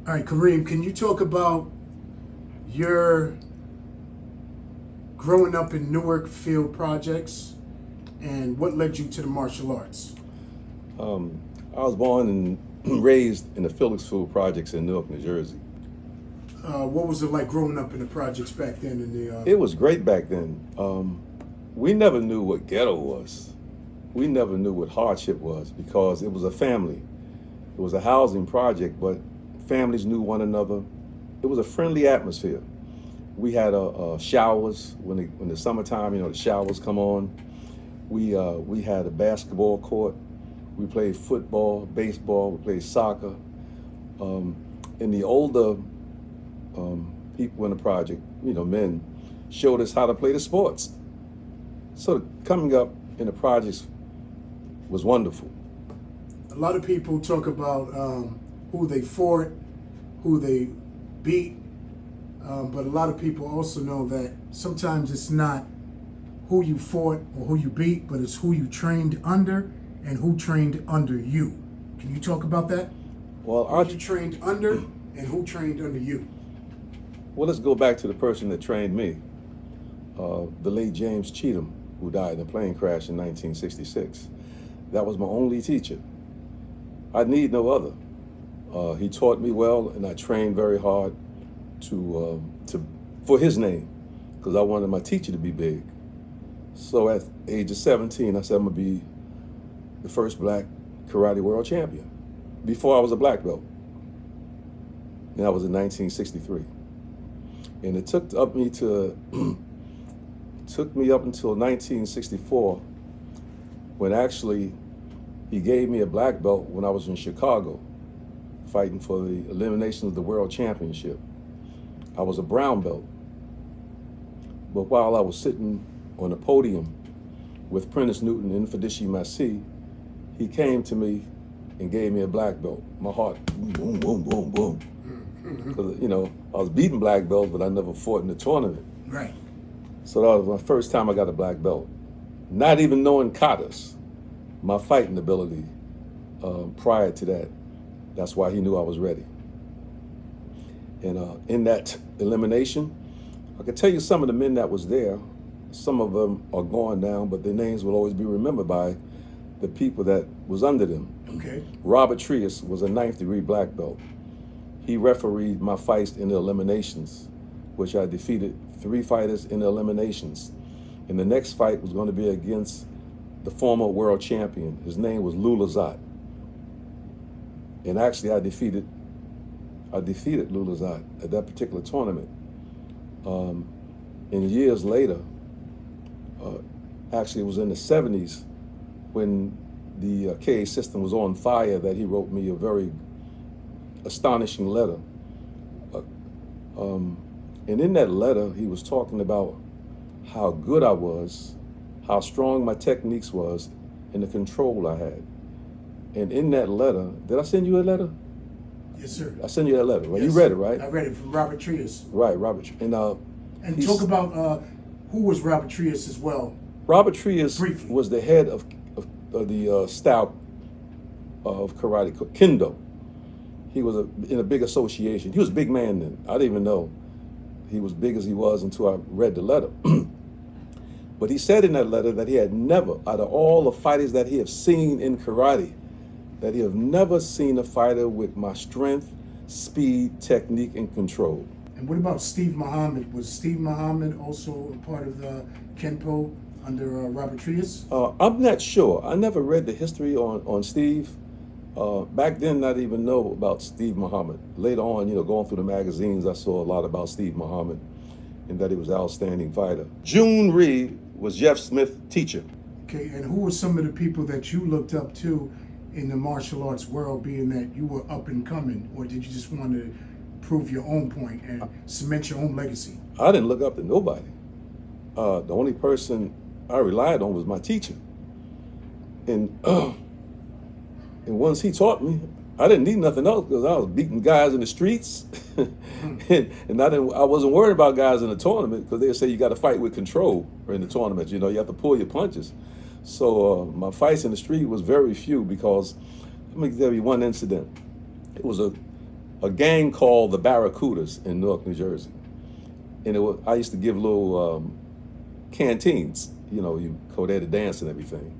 All right, Karriem, can you talk about your growing up in Newark field projects and what led you to the martial arts? I was born and raised in the Phillips-Field projects in Newark, New Jersey. What was it like growing up in the projects back then? It was great back then. We never knew what ghetto was. We never knew what hardship was because it was a family. It was a housing project, but families knew one another. It was a friendly atmosphere. We had showers when the summertime, the showers come on. We had a basketball court. We played football, baseball. We played soccer. And the older people in the project, men, showed us how to play the sports. So coming up in the projects was wonderful. A lot of people talk about who they fought, who they beat, but a lot of people also know that sometimes it's not who you fought or who you beat, but it's who you trained under and who trained under you. Can you talk about that? Well, who you trained under and who trained under you? Well, let's go back to the person that trained me, the late James Cheatham, who died in a plane crash in 1966. That was my only teacher. I need no other. He taught me well, and I trained very hard for his name, because I wanted my teacher to be big. So at the age of 17, I said I'm gonna be the first black karate world champion before I was a black belt. And that was in 1963. And it took me up until 1964 when actually he gave me a black belt when I was in Chicago fighting for the elimination of the world championship. I was a brown belt. But while I was sitting on the podium with Prentice Newton and Fidici Massi, he came to me and gave me a black belt. My heart, boom, boom, boom, boom. Because, I was beating black belts, but I never fought in the tournament. Right. So that was my first time I got a black belt. Not even knowing katas, my fighting ability prior to that. That's why he knew I was ready. And in that elimination, I can tell you some of the men that was there. Some of them are gone now, but their names will always be remembered by the people that was under them. Okay. Robert Trias was a 9th degree black belt. He refereed my fights in the eliminations, which I defeated 3 fighters in the eliminations. And the next fight was going to be against the former world champion. His name was Lou Lazat. And actually I defeated Lou Lazat at that particular tournament. And years later, actually it was in the 70s when the KA system was on fire that he wrote me a very astonishing letter. And in that letter, he was talking about how good I was, how strong my techniques was, and the control I had. And in that letter, did I send you a letter? Yes, sir. I sent you that letter. Well, yes, you read it, right? I read it from Robert Trias. Right, Robert. And talk about who was Robert Trias as well. Robert Trias briefly was the head of the style of karate, kendo. He was in a big association. He was a big man then. I didn't even know he was big as he was until I read the letter. But he said in that letter that he had never, out of all the fighters that he had seen in karate, that he had never seen a fighter with my strength, speed, technique, and control. And what about Steve Muhammad? Was Steve Muhammad also a part of the Kenpo under Robert Trias? I'm not sure. I never read the history on Steve. Back then, I didn't even know about Steve Muhammad. Later on, going through the magazines, I saw a lot about Steve Muhammad and that he was an outstanding fighter. June Reed was Jeff Smith's teacher. Okay, and who were some of the people that you looked up to in the martial arts world, being that you were up and coming, or did you just want to prove your own point and cement your own legacy? I didn't look up to nobody. The only person I relied on was my teacher. And once he taught me, I didn't need nothing else because I was beating guys in the streets. and I wasn't worried about guys in the tournament because they say you got to fight with control in the tournament. You have to pull your punches. So my fights in the street was very few because, let me tell you one incident. It was a gang called the Barracudas in Newark, New Jersey. And I used to give little canteens, you go there to dance and everything.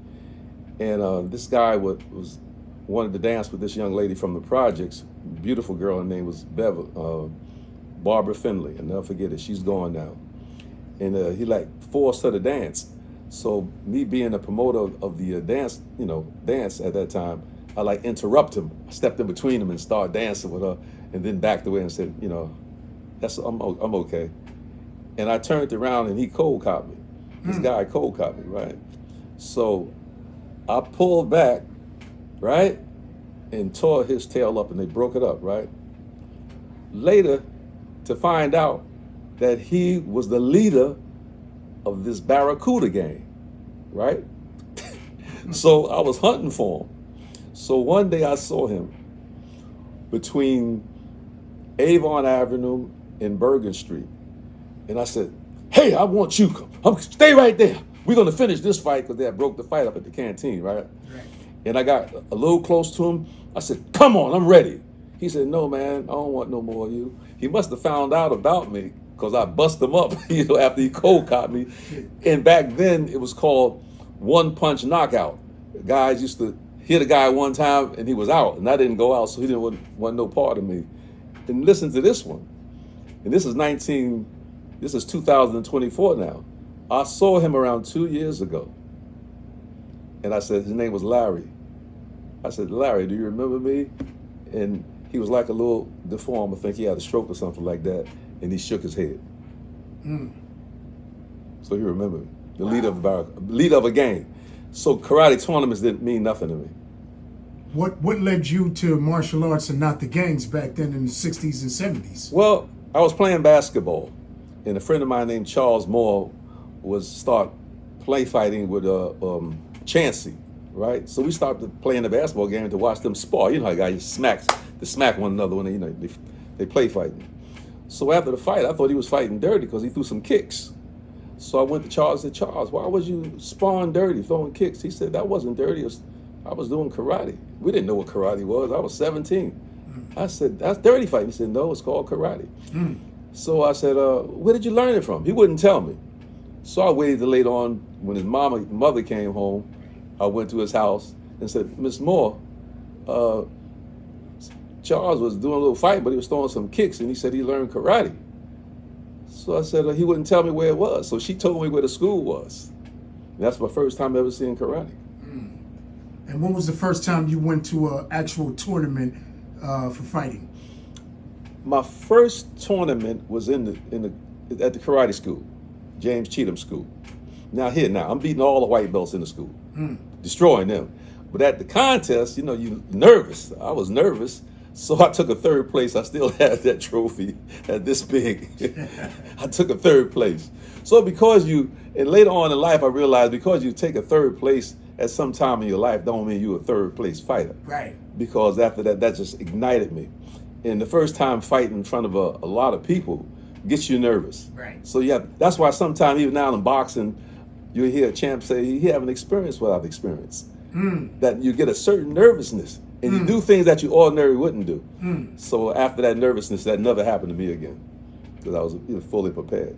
And this guy wanted to dance with this young lady from the projects, beautiful girl, her name was Barbara Finley. I'll never forget it, she's gone now. And he forced her to dance. So me being a promoter of the dance at that time, I interrupt him. I stepped in between him and started dancing with her, and then backed away and said, I'm okay. And I turned around and he cold copped me. This guy cold copped me, right? So I pulled back, right, and tore his tail up, and they broke it up, right? Later, to find out that he was the leader of this Barracuda gang, right? So I was hunting for him. So one day I saw him between Avon Avenue and Bergen Street. And I said, hey, I want you, stay right there. We're gonna finish this fight, because they had broke the fight up at the canteen, right? And I got a little close to him. I said, come on, I'm ready. He said, no, man, I don't want no more of you. He must have found out about me, because I bust him up, after he cold caught me. And back then, it was called one punch knockout. The guys used to hit a guy one time, and he was out, and I didn't go out, so he didn't want no part of me. And listen to this one. And this is 2024 now. I saw him around 2 years ago. And I said, his name was Larry. I said, Larry, do you remember me? And he was like a little deformed. I think he had a stroke or something like that. And he shook his head. So he remembered me, the leader of a gang. So karate tournaments didn't mean nothing to me. What led you to martial arts and not the gangs back then in the 60s and 70s? Well, I was playing basketball, and a friend of mine named Charles Moore start play fighting with Chancey, right? So we started playing the basketball game to watch them spar. You know how guys smack one another when they play fighting. So after the fight, I thought he was fighting dirty because he threw some kicks. So I went to Charles and said, Charles, why was you sparring dirty, throwing kicks? He said, that wasn't dirty. I was doing karate. We didn't know what karate was. I was 17. I said, that's dirty fighting. He said, no, it's called karate. So I said, where did you learn it from? He wouldn't tell me. So I waited till later on when his mother came home. I went to his house and said, Miss Moore, Charles was doing a little fight, but he was throwing some kicks, and he said he learned karate. So I said, he wouldn't tell me where it was. So she told me where the school was. And that's my first time ever seeing karate. And when was the first time you went to an actual tournament for fighting? My first tournament was at the karate school, James Cheatham School. Now I'm beating all the white belts in the school, destroying them. But at the contest, you're nervous. I was nervous, so I took a third place. I still had that trophy at this big. I took a third place. So and later on in life, I realized because you take a third place at some time in your life, don't mean you're a third place fighter. Right. Because after that just ignited me. And the first time fighting in front of a lot of people gets you nervous. Right. So that's why sometimes even now in boxing, you hear a champ say he haven't experienced what I've experienced. That you get a certain nervousness, and you do things that you ordinarily wouldn't do. So after that nervousness, that never happened to me again, because I was fully prepared.